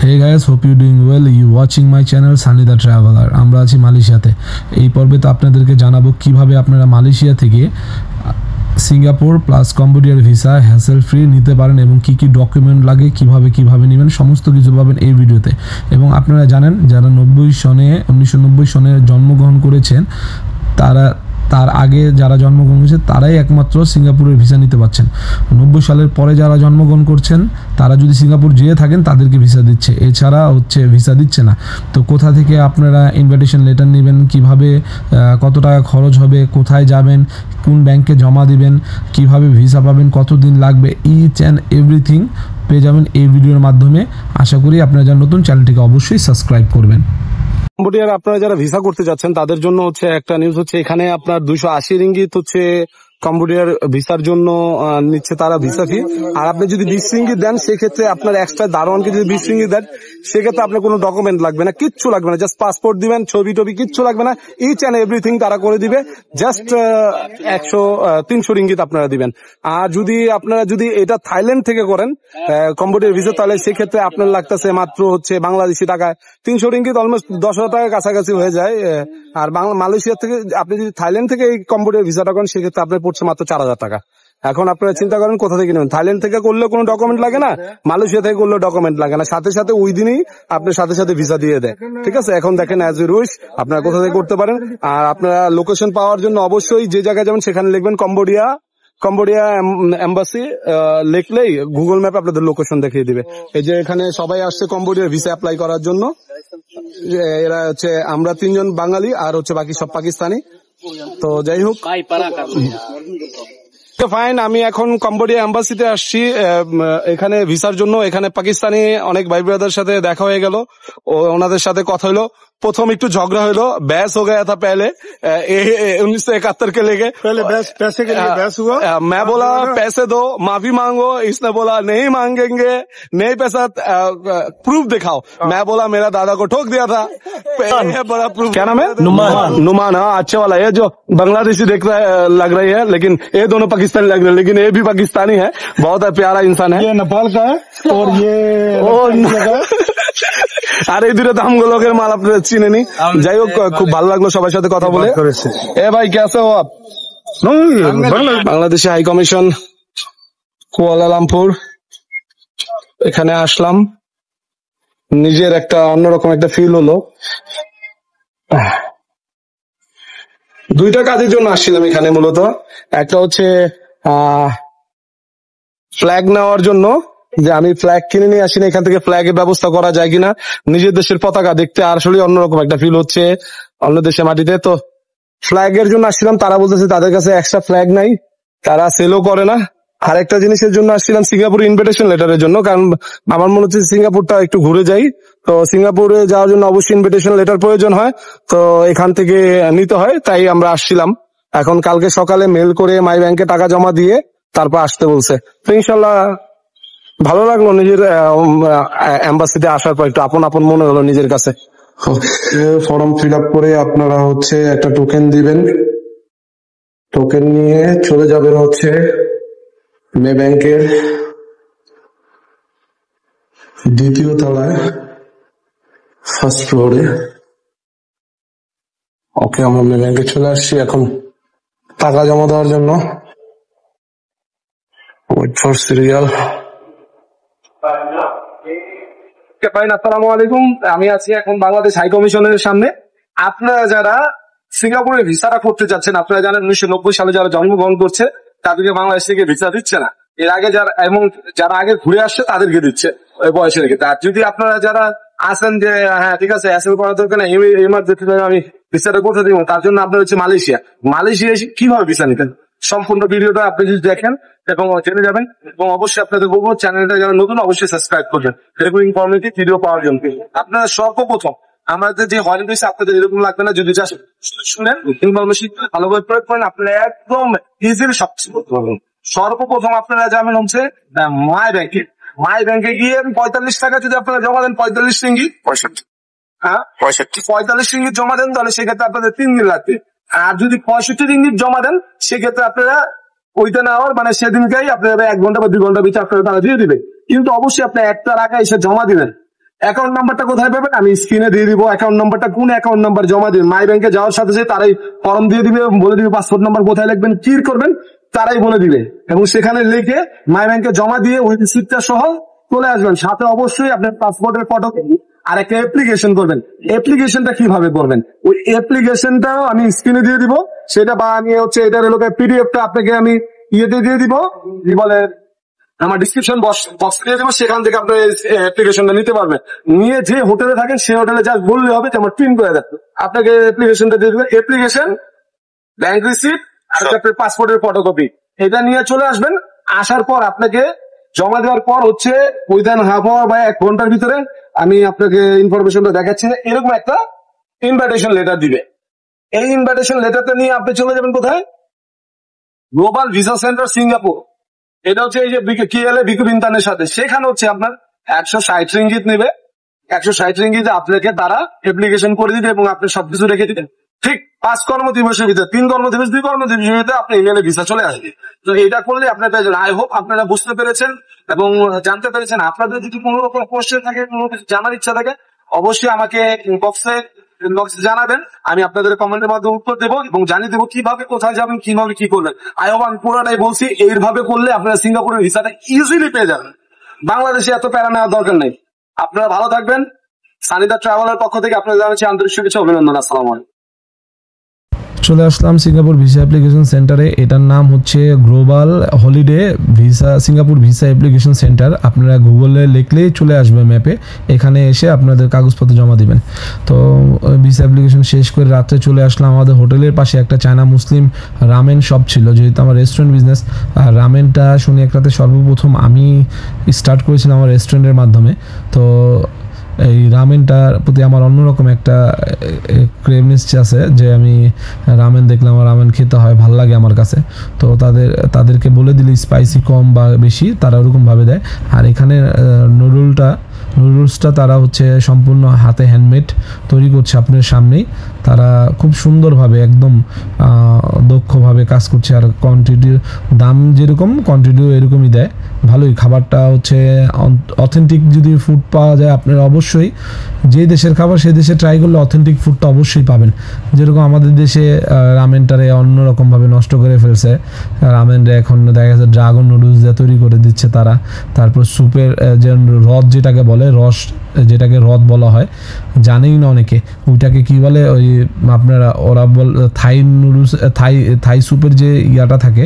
Hey guys, hope you doing well. You watching my channel Sunny the Traveler. আমরা আছি মালয়েশিয়াতে। এই পর্বে তো আপনাদেরকে জানাবো কিভাবে আপনারা মালয়েশিয়া থেকে সিঙ্গাপুর প্লাস কম্বোডিয়ার ভিসা হ্যাসেল ফ্রি নিতে পারেন এবং কি কি ডকুমেন্ট লাগে কিভাবে নেবেন সমস্ত কিছু পাবেন এই ভিডিওতে। এবং আপনারা জানেন যারা 1990 সনে জন্মগ্রহণ করেছেন তার আগে যারা জন্মগ্রহণ করেছে তারাই একমাত্র সিঙ্গাপুরের ভিসা নিতে পারছেন। 90 সালের পরে যারা জন্মগ্রহণ করছেন তারা যদি সিঙ্গাপুর যেয়ে থাকেন তাদেরকে ভিসা দিচ্ছে, এছাড়া ভিসা দিচ্ছে না। তো কোথা থেকে আপনারা ইনভিটেশন লেটার নেবেন, কিভাবে কত টাকা খরচ হবে, কোথায় যাবেন, কোন ব্যাংকে জমা দিবেন, কিভাবে ভিসা পাবেন, কতদিন লাগবে, ইচ অ্যান্ড এভরিথিং পেয়ে যাবেন এই ভিডিওর মাধ্যমে। আশা করি আপনারা যারা নতুন চ্যানেলটিকে অবশ্যই সাবস্ক্রাইব করবেন। কম্বোডিয়ার আপনারা যারা ভিসা করতে যাচ্ছেন তাদের জন্য হচ্ছে একটা নিউজ হচ্ছে, এখানে আপনার 280 রিঙ্গিত হচ্ছে কম্বোডিয়ার ভিসার জন্য নিচ্ছে তারা ভিসা ফি। আর আপনি যদি 20 রিঙ্গিত দেন সেক্ষেত্রে আপনার এক্সট্রা দারোয়ানকে যদি 20 রিঙ্গিত দেন সেক্ষেত্রে আপনার কোনো ডকুমেন্ট লাগবে না, কিচ্ছু লাগবে না, জাস্ট পাসপোর্ট দিবেন, ছবি টবি কিচ্ছু লাগবে না, ইচ অ্যান্ড এভরিথিং তারা করে দিবে, জাস্ট 300 রিঙ্গিত আপনারা দিবেন। আর আপনারা যদি এটা থাইল্যান্ড থেকে করেন কম্বোডিয়ার ভিসা, তাহলে সেক্ষেত্রে আপনার লাগতেছে মাত্র হচ্ছে বাংলাদেশি টাকায় 300 রিঙ্গিত, অলমোস্ট 10,000 টাকার কাছাকাছি হয়ে যায়। আর মালয়েশিয়া থেকে আপনি যদি থাইল্যান্ড থেকে এই কম্বোডিয়ার ভিসাটা করেন সেক্ষেত্রে আপনার পড়ছে মাত্র 4,000 টাকা। এখন আপনারা চিন্তা করেন কোথা থেকে নেবেন। থাইল্যান্ড থেকে করলে কোনো ডকুমেন্ট লাগে না, মালয়েশিয়া থেকে করলে ডকুমেন্ট লাগে না, সাথে সাথে ওই দিনই আপনার সাথে ভিসা দিয়ে দেয়। ঠিক আছে, এখন দেখেন অ্যাজ ইউ উইশ আপনারা কোথা থেকে করতে পারেন। আর আপনারা লোকেশন পাওয়ার জন্য অবশ্যই যে জায়গায় যাবেন সেখানে লিখবেন কম্বোডিয়া এম্বাসি, লিখলেই গুগল ম্যাপ আপনাদের লোকেশন দেখিয়ে দিবে। এই যে এখানে সবাই আসছে কম্বোডিয়ার ভিসা অ্যাপ্লাই করার জন্য। এরা হচ্ছে আমরা 3 জন বাঙালি আর হচ্ছে বাকি সব পাকিস্তানি। তো যাই হোক, ফাইন, আমি এখন কম্বোডিয়া এম্বাসিতে আসছি এখানে ভিসার জন্য। এখানে পাকিস্তানি অনেক ভাই ব্রাদার সাথে দেখা হয়ে গেল, ওনাদের সাথে কথা হলো। প্রথম একটু ঝগড়া হলো, बहस हो गया था पहले 1971 के लेके। पहले पैसे के लिए बहस हुआ। मैं बोला पैसे दो, माफी मांगो, इसने बोला नहीं मांगेंगे, नहीं पैसा, प्रूफ दिखाओ। मैं बोला मेरा दादा को ठोक दिया था, बड़ा प्रूफ। क्या नाम है? नुमान। हाँ, अच्छे वाला है, जो बांग्लादेशी लग रही है, लेकिन ये दोनों पाकिस्तानी लग रहे हैं, लेकिन ये भी पाकिस्तानी है, बहुत प्यारा इंसान है। ये नेपाल का है और ये আর এই দূরে তো আমগুলো লোকের মাল আপনারা চিনেনি। যাই হোক, খুব ভালো লাগলো সবার সাথে কথা বলে। এ ভাই কেসে হো আপ? বাংলাদেশে হাই কমিশন কুয়ালালামপুর, এখানে আসলাম, নিজের একটা অন্যরকম একটা ফিল হলো। 2টা কাজের জন্য আসছিলাম এখানে মূলত। একটা হচ্ছে ফ্ল্যাগ নেওয়ার জন্য, যে আমি ফ্ল্যাগ কিনে নিয়ে আসিনি, এখান থেকে ফ্ল্যাগের ব্যবস্থা করা যায় কিনা, নিজের দেশের পতাকা দেখতে আসলে অন্যরকম একটা ফিল হচ্ছে অন্য দেশের মাটিতে। তো ফ্ল্যাগের জন্য আসছিলাম, তারা বলতেছে তাদের কাছে এক্সট্রা ফ্ল্যাগ নাই, তারা সেলও করে না। আর একটা জিনিসের জন্য আসছিলাম, সিঙ্গাপুর ইনভিটেশন লেটারের জন্য, কারণ আমার মনে হচ্ছে সিঙ্গাপুরটা একটু ঘুরে যাই। তো সিঙ্গাপুরে যাওয়ার জন্য অবশ্যই ইনভিটেশন লেটার প্রয়োজন হয়, তো এখান থেকে নিতে হয়, তাই আমরা আসছিলাম। এখন কালকে সকালে মেল করে মাই ব্যাংকে টাকা জমা দিয়ে তারপর আসতে বলছে। তো ইনশাল্লাহ ভালো লাগলো, নিজের এম্বাসিতে আসার পর একটু আপন মনে হলো নিজের কাছে। ফর্ম ফিল আপ করে আপনারা হচ্ছে একটা টোকেন দিবেন, টোকেন নিয়ে চলে যাবেন হচ্ছে মে ব্যাংকের 2য় তলায় ফার্স্ট ফ্লোরে। ওকে, আমরা মে ব্যাংকে চলে আসছি এখন টাকা জমা দেওয়ার জন্য। Wait for serial. আসসালামু আলাইকুম, আমি আছি এখন বাংলাদেশ হাই কমিশনের সামনে। আপনারা যারা সিঙ্গাপুরের ভিসাটা করতে যাচ্ছেন, আপনারা জানেন 1990 সালে যারা জন্মগ্রহণ করছে তাদেরকে বাংলাদেশ থেকে ভিসা দিচ্ছে না। এর আগে যারা আগে ঘুরে আসছে তাদেরকে দিচ্ছে ওই বয়সে রেখে। আর যদি আপনারা যারা আসেন যে হ্যাঁ ঠিক আছে অ্যাসেল করার দরকার না, এমার্জেন্সি আমি ভিসাটা করতে দিব, তার জন্য আপনার হচ্ছে মালয়েশিয়া কিভাবে ভিসা নিতেন সম্পূর্ণ ভিডিওটা আপনি যদি দেখেন এবং জেনে যাবেন। এবং অবশ্যই আপনাদের বলবো চ্যানেলটা যারা নতুন অবশ্যই সাবস্ক্রাইব করবেন এরকম ইনফরমেটিভ ভিডিও পাওয়ার জন্য। আপনারা সর্বপ্রথম আমাদের যে হলিডে দিয়েছে আপনাদের এরকম লাগবে না, যদি জাস্ট শুনেন ইনফরমেশন ভালোভাবে প্রয়োগ করেন আপনারা একদম ইজিলি সবকিছু করতে পারবেন। সর্বপ্রথম আপনারা যাবেন হচ্ছে মাই ব্যাংকে গিয়ে 45 টাকা যদি আপনারা জমা দেন, 45 রিঙ্গিত 45 রিঙ্গিত জমা দেন, তাহলে সেক্ষেত্রে আপনাদের 3 দিন লাগবে। আর যদি 65 রিঙ্গিত জমা দেন সেক্ষেত্রে আপনারা ওইটা নেওয়ার মানে সেদিনকেই আপনারা 1 ঘন্টা বা 2 ঘন্টা ভিতরে আপনারা তারা দিয়ে দিবে। কিন্তু অবশ্যই আপনি একটা টাকা এসে জমা দিবেন, অ্যাকাউন্ট নাম্বারটা কোথায় পাবেন আমি স্ক্রিনে দিয়ে দিব। অ্যাকাউন্ট নাম্বারটা কোন অ্যাকাউন্ট নাম্বার জমা দিবেন, মাই ব্যাংকে যাওয়ার সাথে সাথে তারাই ফর্ম দিয়ে দিবে এবং বলে দিবে পাসপোর্ট নাম্বার কোথায় লিখবেন, কি করবেন তারাই বলে দিবে এবং সেখানে লিখে মাই ব্যাংকে জমা দিয়ে ওই রিসিপ্টটা সহ চলে আসবেন। সাথে অবশ্যই আপনার পাসপোর্টের ফটোকপি আর একটা অ্যাপ্লিকেশন করবেন। অ্যাপ্লিকেশনটা কিভাবে করবেন ওই অ্যাপ্লিকেশনটাও আমি স্ক্রিনে দিয়ে দিব, সেটা বা আমি হচ্ছে এটার লোকের পিডিএফটা আপনাকে আমি ইয়েতে দিয়ে দিব, কি বলে আমার ডিসক্রিপশন বক্স দিয়ে দেবো, সেখান থেকে আপনার অ্যাপ্লিকেশনটা নিতে পারবেন। নিয়ে যে হোটেলে থাকেন সেই হোটেলে যা বললে হবে যে আমার প্রিন্ট করে দেন, আপনাকে অ্যাপ্লিকেশনটা দিয়ে দেবে। অ্যাপ্লিকেশন, ব্যাংক রিসিপ্ট আর আপনার পাসপোর্টের ফটোকপি এটা নিয়ে চলে আসবেন। আসার পর আপনাকে জমা দেওয়ার পর হচ্ছে উইদিন হাফ আওয়ার বা 1 ঘন্টার ভিতরে আমি আপনাকে ইনফরমেশনটা দেখাচ্ছি, এরকম একটা ইনভাইটেশন লেটার দিবে। এই ইনভাইটেশন লেটারটা নিয়ে আপনি চলে যাবেন কোথায়, গ্লোবাল ভিসা সেন্টার সিঙ্গাপুর। এটা হচ্ছে এই যে কিএলএ বিকু বিন্তানের সাথে, সেখানে হচ্ছে আপনার 160 রিঙ্গিত নেবে। 160 রিঙ্গিতে আপনাকে তারা অ্যাপ্লিকেশন করে দিবে এবং আপনি সবকিছু রেখে দিবেন। ঠিক 5 কর্মদিবসের ভিতরে, 3 কর্মদিবস 2 কর্মদিবসের ভিতরে আপনি ইমেলে ভিসা চলে আসবে। তো এটা করলে আপনার পেয়ে যাবেন। আই হোপ আপনারা বুঝতে পেরেছেন এবং জানতে পেরেছেন। আপনাদের যদি কোনো রকম কোশ্চেন থাকে, কোনো কিছু জানার ইচ্ছা থাকে, অবশ্যই আমাকে ইনবক্সে জানাবেন। আমি আপনাদের কমেন্টের মাধ্যমে উত্তর দেবো এবং জানিয়ে দেবো কিভাবে কোথায় যাবেন, কিভাবে কি করবেন। আই হোপ আমি পুরোটাই বলছি, এইভাবে করলে আপনারা সিঙ্গাপুরের ভিসাটা ইজিলি পেয়ে যাবেন। বাংলাদেশে এত প্যারা নেওয়ার দরকার নেই। আপনারা ভালো থাকবেন। সানি দ্য ট্রাভেলার পক্ষ থেকে আপনাদের জানাচ্ছি আন্তরিক শুভেচ্ছা, অভিনন্দন। আসসালামু আলাইকুম। চলে আসলাম সিঙ্গাপুর ভিসা অ্যাপ্লিকেশন সেন্টারে। এটার নাম হচ্ছে global holiday visa Singapore visa application centre. আপনারা গুগলে লিখলেই চলে আসবে ম্যাপে। এখানে এসে আপনাদের কাগজপত্র জমা দিবেন। তো ভিসা অ্যাপ্লিকেশন শেষ করে রাত্রে চলে আসলাম। আমাদের হোটেলের পাশে একটা চায়না মুসলিম রামেন শপ ছিল, যেহেতু আমার রেস্টুরেন্ট বিজনেস। আর রামেনটা শুনি এক রাতে সর্বপ্রথম আমি স্টার্ট করেছিলাম আমার রেস্টুরেন্টের মাধ্যমে। তো এই রামেনটার প্রতি আমার অন্যরকম একটা ক্রেভনেস আছে যে আমি রামেন দেখলাম, আমার রামেন খেতে হয়, ভালো লাগে আমার কাছে। তো তাদেরকে বলে দিলে স্পাইসি কম বা বেশি তারা ওরকমভাবে দেয়। আর এখানে নুডলসটা তারা হচ্ছে সম্পূর্ণ হাতে হ্যান্ডমেড তৈরি করছে আপনার সামনেই। তারা খুব সুন্দরভাবে একদম দক্ষভাবে কাজ করছে। আর কোয়ান্টিটির দাম যেরকম কোয়ান্টিটিও এরকমই দেয়। ভালোই খাবারটা হচ্ছে অথেন্টিক। যদি ফুড পাওয়া যায় আপনারা অবশ্যই যে দেশের খাবার সেই দেশে ট্রাই করলে অথেন্টিক ফুডটা অবশ্যই পাবেন। যেরকম আমাদের দেশে রামেনটারে অন্যরকমভাবে নষ্ট করে ফেলছে। রামেনটা এখন দেখা যাচ্ছে ড্রাগন নুডলস দিয়ে তৈরি করে দিচ্ছে তারা। তারপর স্যুপের যে রদ যেটাকে বলে, রস যেটাকে রদ বলা হয়, জানেই না অনেকে ওইটাকে কি বলে। ওই আপনারা ওরা থাই নুডলস, থাই স্যুপের যে ইয়াটা থাকে,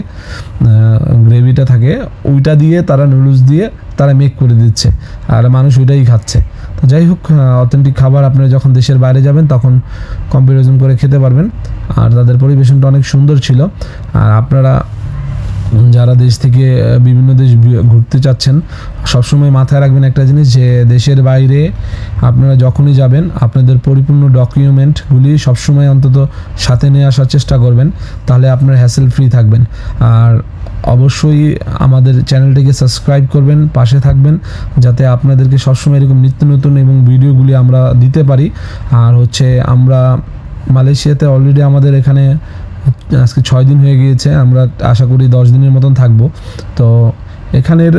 গ্রেভিটা থাকে, ওইটা দিয়ে তারা নুডলস দিয়ে তারা মেক করে দিচ্ছে আর মানুষ ওইটাই খাচ্ছে। তো যাই হোক, অথেন্টিক খাবার আপনারা যখন দেশের বাইরে যাবেন তখন কম্পারিজন করে খেতে পারবেন। আর তাদের পরিবেশনটা অনেক সুন্দর ছিল। আর আপনারা যারা দেশ থেকে বিভিন্ন দেশ ঘুরতে চাচ্ছেন সবসময় মাথায় রাখবেন একটা জিনিস, যে দেশের বাইরে আপনারা যখনই যাবেন আপনাদের পরিপূর্ণ ডকুমেন্টগুলি সবসময় অন্তত সাথে নিয়ে আসার চেষ্টা করবেন, তাহলে আপনার হ্যাসেল ফ্রি থাকবেন। আর অবশ্যই আমাদের চ্যানেলটিকে সাবস্ক্রাইব করবেন, পাশে থাকবেন, যাতে আপনাদেরকে সবসময় এরকম নিত্য নতুন এবং ভিডিওগুলি আমরা দিতে পারি। আর হচ্ছে আমরা মালয়েশিয়াতে অলরেডি আমাদের এখানে আজকে 6 দিন হয়ে গিয়েছে। আমরা আশা করি 10 দিনের মতন থাকবো। তো এখানের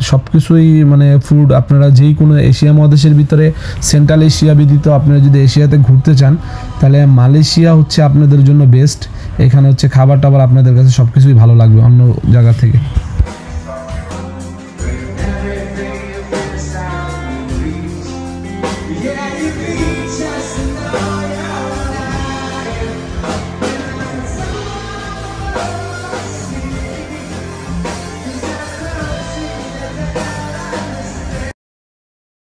সব কিছুই মানে ফুড, আপনারা যেই কোনো এশিয়া মহাদেশের ভিতরে সেন্ট্রাল এশিয়া ব্যতীত আপনারা যদি এশিয়াতে ঘুরতে চান তাহলে মালয়েশিয়া হচ্ছে আপনাদের জন্য বেস্ট। এখানে হচ্ছে খাবার টাবার আপনাদের কাছে সব কিছুই ভালো লাগবে অন্য জায়গা থেকে। Yeah, you be just